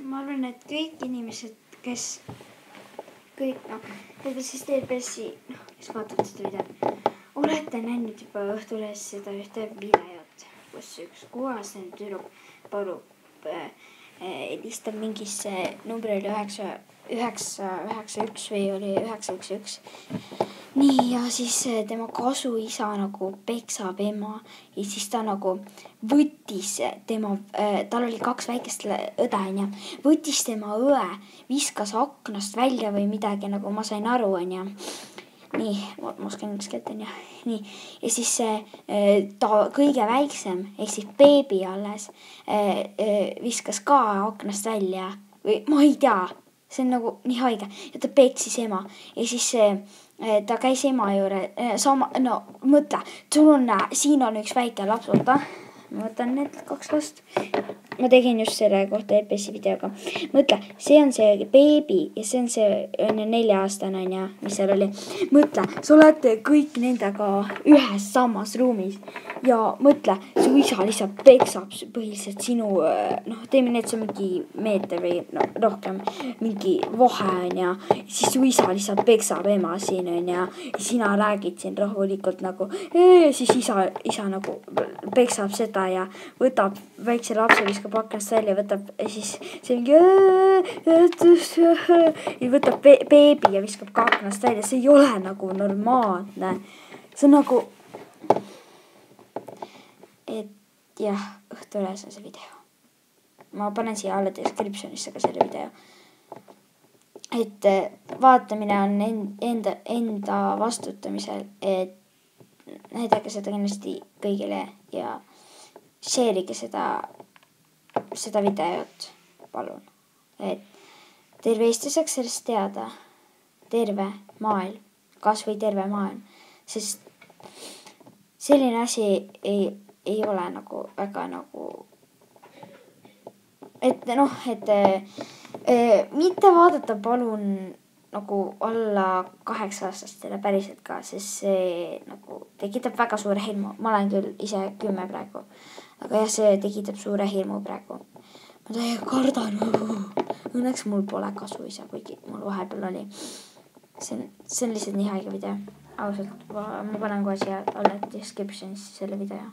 ma arvan, et kõik inimesed, kes kõik, siis TBS-i, kes vaatavad seda videot, olete näinud juba Õhtulehes seda ühte videot, kus üks 6-aastane tüdruk palub helistab mingisse numbrile 991 või oli 911. Nii, ja siis tema kasuisa nagu peksab ema ja siis ta nagu võttis tema, tal oli 2 väikest õde, onja, võttis tema õe, viskas aknast välja või midagi, nagu ma sain aru, onja. Nii, ma oskan inglise keelt, onja. Nii, ja siis ta kõige väiksem, ehk siis beebi alles, viskas ka aknast välja või ma ei tea, see on nagu nii haige ja ta peksis ema ja siis ta käis ema juurde, no mõtle, siin on üks väike laps, oota, ma võtan need 2 last. Ma tegin just selle kohta EPS-i videoga. Mõtle, see on see beebi ja see on see 4-aastane, mis seal oli. Mõtle, sa olete kõik nendega ühes samas ruumis ja mõtle, su isa lihtsalt peksab põhiliselt sinu, teeme need, see mingi meeter või rohkem, mingi vahe on ja siis su isa lihtsalt peksab ema siin on ja sina räägid siin rahulikult nagu, siis isa nagu peksab seda ja võtab väikse lapse, viskab aknast välja, võtab siis see mingi ja võtab beebi ja viskab ka aknast välja, see ei ole nagu normaalne. See on nagu, et jah, Õhtulehes on see video. Ma panen siia alla descriptionisse ka selle video. Et vaatamine on enda vastutamisel, et näidake seda kindlasti kõigile ja share'ige seda videot, palun. Et terve Eesti saaks sellest teada, terve maailm, kas või terve maailm, sest selline asi ei ole nagu väga nagu, et mitte vaadata palun nagu alla 8-aastastele päriselt ka, sest see nagu tekitab väga suure hirmu. Ma olen küll ise 10 praegu, aga jah, see tekitab suure hirmu praegu. Ma täiega kardan. Õnneks mul pole kasuisa, kuigi mul vahepeal oli. See on lihtsalt nii haige video. Ausalt, ma panen kohe siia alla descriptionisse selle video.